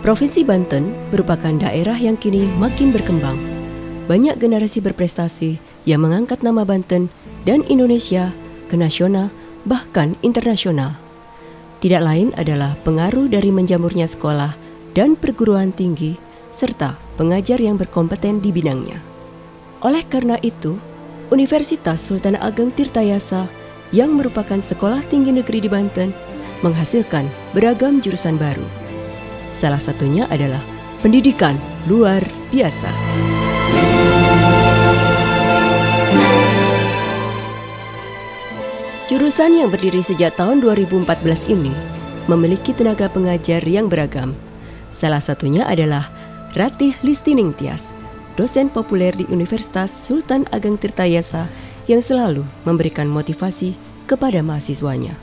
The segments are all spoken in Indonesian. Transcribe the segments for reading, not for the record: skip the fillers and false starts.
Provinsi Banten merupakan daerah yang kini makin berkembang. Banyak generasi berprestasi yang mengangkat nama Banten dan Indonesia ke nasional bahkan internasional. Tidak lain adalah pengaruh dari menjamurnya sekolah dan perguruan tinggi serta pengajar yang berkompeten di bidangnya. Oleh karena itu, Universitas Sultan Ageng Tirtayasa yang merupakan sekolah tinggi negeri di Banten menghasilkan beragam jurusan baru. Salah satunya adalah pendidikan luar biasa. Jurusan yang berdiri sejak tahun 2014 ini memiliki tenaga pengajar yang beragam. Salah satunya adalah Ratih Listining Tias, dosen populer di Universitas Sultan Ageng Tirtayasa yang selalu memberikan motivasi kepada mahasiswanya.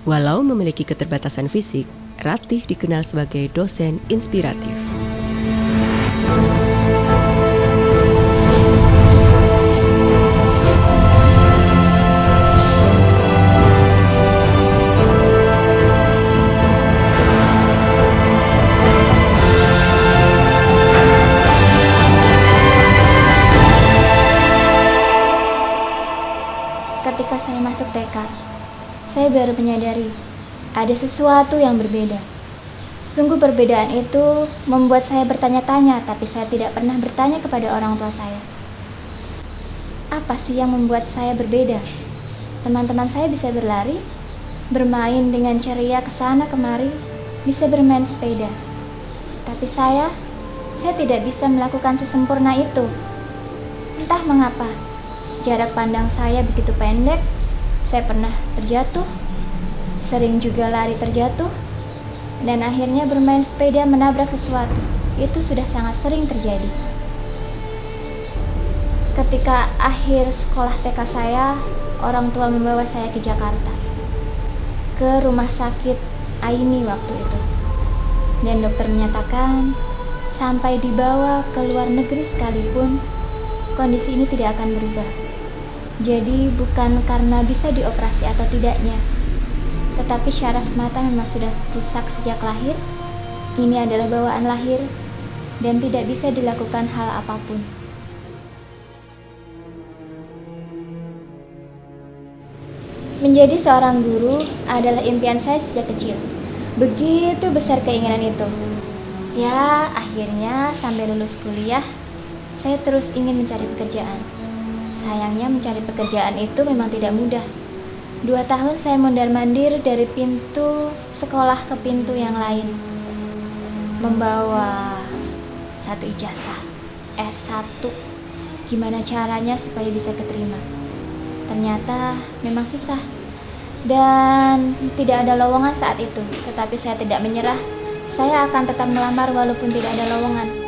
Walau memiliki keterbatasan fisik, Ratih dikenal sebagai dosen inspiratif. Ketika saya masuk TK, saya baru menyadari ada sesuatu yang berbeda. Sungguh perbedaan itu membuat saya bertanya-tanya, tapi saya tidak pernah bertanya kepada orang tua saya. Apa sih yang membuat saya berbeda? Teman-teman saya bisa berlari, bermain dengan ceria ke sana kemari, bisa bermain sepeda. Tapi saya tidak bisa melakukan sesempurna itu. Entah mengapa, jarak pandang saya begitu pendek. Saya pernah terjatuh, sering juga lari terjatuh, dan akhirnya bermain sepeda menabrak sesuatu. Itu sudah sangat sering terjadi. Ketika akhir sekolah TK saya, orang tua membawa saya ke Jakarta, ke rumah sakit Aini waktu itu. Dan dokter menyatakan, sampai dibawa ke luar negeri sekalipun, kondisi ini tidak akan berubah. Jadi bukan karena bisa dioperasi atau tidaknya, tetapi syaraf mata memang sudah rusak sejak lahir. Ini adalah bawaan lahir dan tidak bisa dilakukan hal apapun. Menjadi seorang guru adalah impian saya sejak kecil. Begitu besar keinginan itu. Ya, akhirnya sampai lulus kuliah, saya terus ingin mencari pekerjaan. Sayangnya mencari pekerjaan itu memang tidak mudah. 2 tahun saya mondar-mandir dari pintu sekolah ke pintu yang lain, membawa satu ijazah S1. Gimana caranya supaya bisa keterima? Ternyata memang susah dan tidak ada lowongan saat itu. Tetapi saya tidak menyerah. Saya akan tetap melamar walaupun tidak ada lowongan.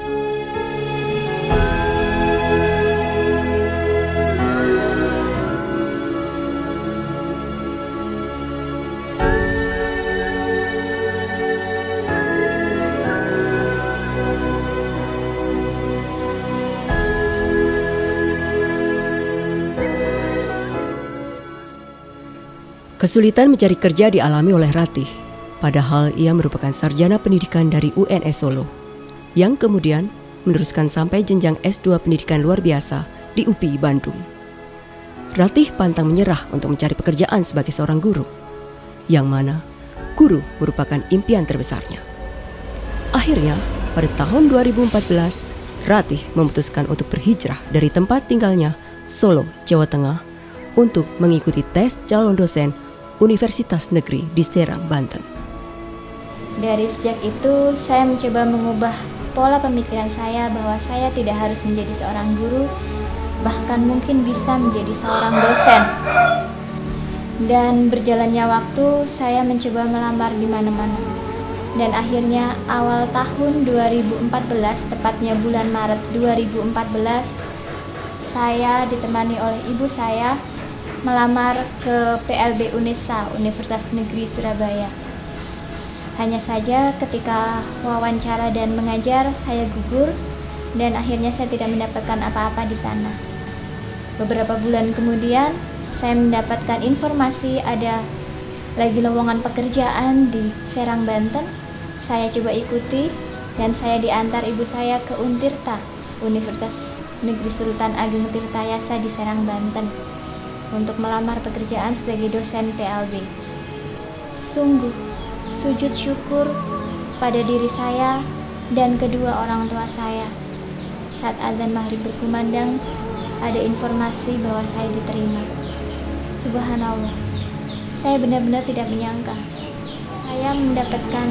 Kesulitan mencari kerja dialami oleh Ratih, padahal ia merupakan sarjana pendidikan dari UNS Solo, yang kemudian meneruskan sampai jenjang S2 pendidikan luar biasa di UPI Bandung. Ratih pantang menyerah untuk mencari pekerjaan sebagai seorang guru, yang mana guru merupakan impian terbesarnya. Akhirnya, pada tahun 2014, Ratih memutuskan untuk berhijrah dari tempat tinggalnya, Solo, Jawa Tengah, untuk mengikuti tes calon dosen Universitas Negeri di Serang, Banten. Dari sejak itu, saya mencoba mengubah pola pemikiran saya bahwa saya tidak harus menjadi seorang guru, bahkan mungkin bisa menjadi seorang dosen. Dan berjalannya waktu, saya mencoba melamar di mana-mana. Dan akhirnya awal tahun 2014, tepatnya bulan Maret 2014, saya ditemani oleh ibu saya melamar ke PLB UNESA, Universitas Negeri Surabaya. Hanya saja ketika wawancara dan mengajar, saya gugur dan akhirnya saya tidak mendapatkan apa-apa di sana. Beberapa bulan kemudian, saya mendapatkan informasi ada lagi lowongan pekerjaan di Serang, Banten. Saya coba ikuti dan saya diantar ibu saya ke Untirta, Universitas Negeri Sultan Ageng Tirtayasa di Serang, Banten, untuk melamar pekerjaan sebagai dosen PLB. Sungguh, sujud syukur pada diri saya dan kedua orang tua saya. Saat azan maghrib berkumandang, ada informasi bahwa saya diterima. Subhanallah, saya benar-benar tidak menyangka saya mendapatkan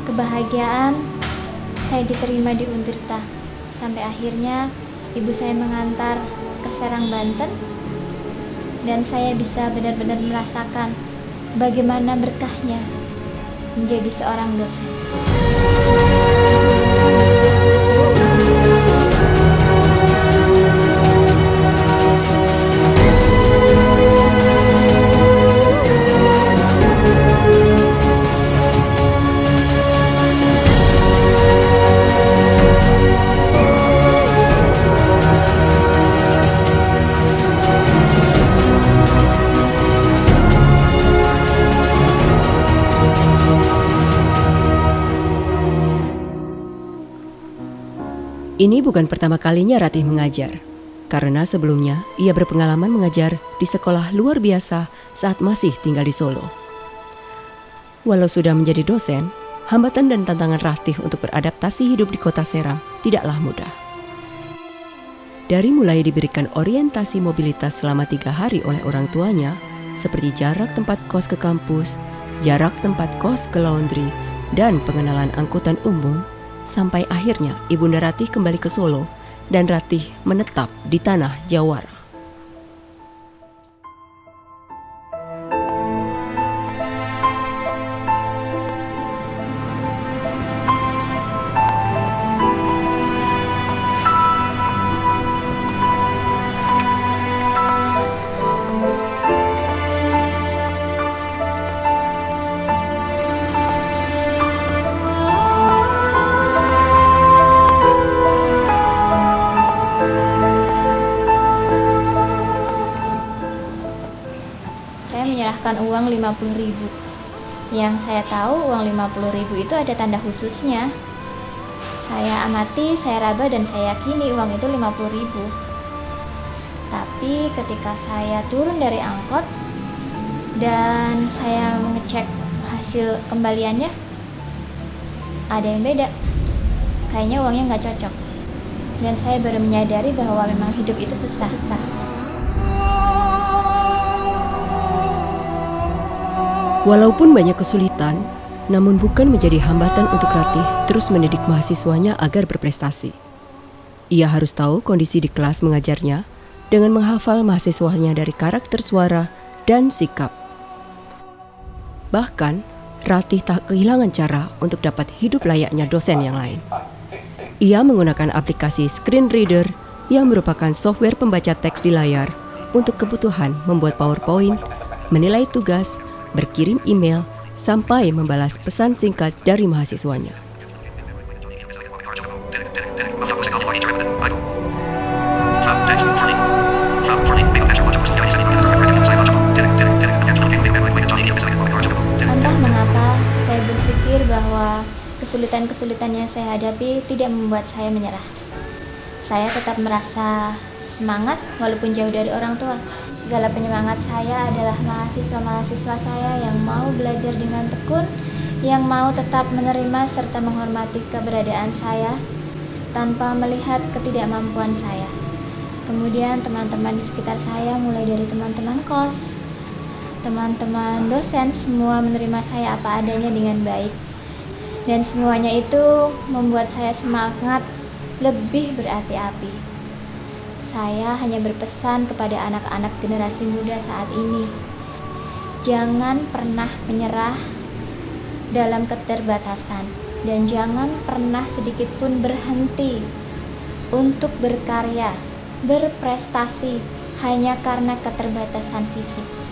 kebahagiaan. Saya diterima di Untirta. Sampai akhirnya ibu saya mengantar ke Serang, Banten, dan saya bisa benar-benar merasakan bagaimana berkahnya menjadi seorang dosen. Ini bukan pertama kalinya Ratih mengajar, karena sebelumnya ia berpengalaman mengajar di sekolah luar biasa saat masih tinggal di Solo. Walau sudah menjadi dosen, hambatan dan tantangan Ratih untuk beradaptasi hidup di kota Serang tidaklah mudah. Dari mulai diberikan orientasi mobilitas selama 3 hari oleh orang tuanya, seperti jarak tempat kos ke kampus, jarak tempat kos ke laundry, dan pengenalan angkutan umum, sampai akhirnya Ibunda Ratih kembali ke Solo dan Ratih menetap di tanah Jawara. Menyerahkan uang 50.000. Yang saya tahu uang 50.000 itu ada tanda khususnya. Saya amati, saya raba, dan saya yakini uang itu 50.000. Tapi ketika saya turun dari angkot dan saya mengecek hasil kembaliannya, ada yang beda. Kayaknya uangnya nggak cocok. Dan saya baru menyadari bahwa memang hidup itu susah. Walaupun banyak kesulitan, namun bukan menjadi hambatan untuk Ratih terus mendidik mahasiswanya agar berprestasi. Ia harus tahu kondisi di kelas mengajarnya dengan menghafal mahasiswanya dari karakter suara dan sikap. Bahkan, Ratih tak kehilangan cara untuk dapat hidup layaknya dosen yang lain. Ia menggunakan aplikasi screen reader yang merupakan software pembaca teks di layar untuk kebutuhan membuat PowerPoint, menilai tugas, berkirim email, sampai membalas pesan singkat dari mahasiswanya. Entah mengapa, saya berpikir bahwa kesulitan-kesulitan yang saya hadapi tidak membuat saya menyerah. Saya tetap merasa semangat walaupun jauh dari orang tua. Segala penyemangat saya adalah mahasiswa-mahasiswa saya yang mau belajar dengan tekun, yang mau tetap menerima serta menghormati keberadaan saya tanpa melihat ketidakmampuan saya. Kemudian teman-teman di sekitar saya, mulai dari teman-teman kos, teman-teman dosen, semua menerima saya apa adanya dengan baik. Dan semuanya itu membuat saya semangat lebih berapi-api. Saya hanya berpesan kepada anak-anak generasi muda saat ini, jangan pernah menyerah dalam keterbatasan, dan jangan pernah sedikit pun berhenti untuk berkarya, berprestasi hanya karena keterbatasan fisik.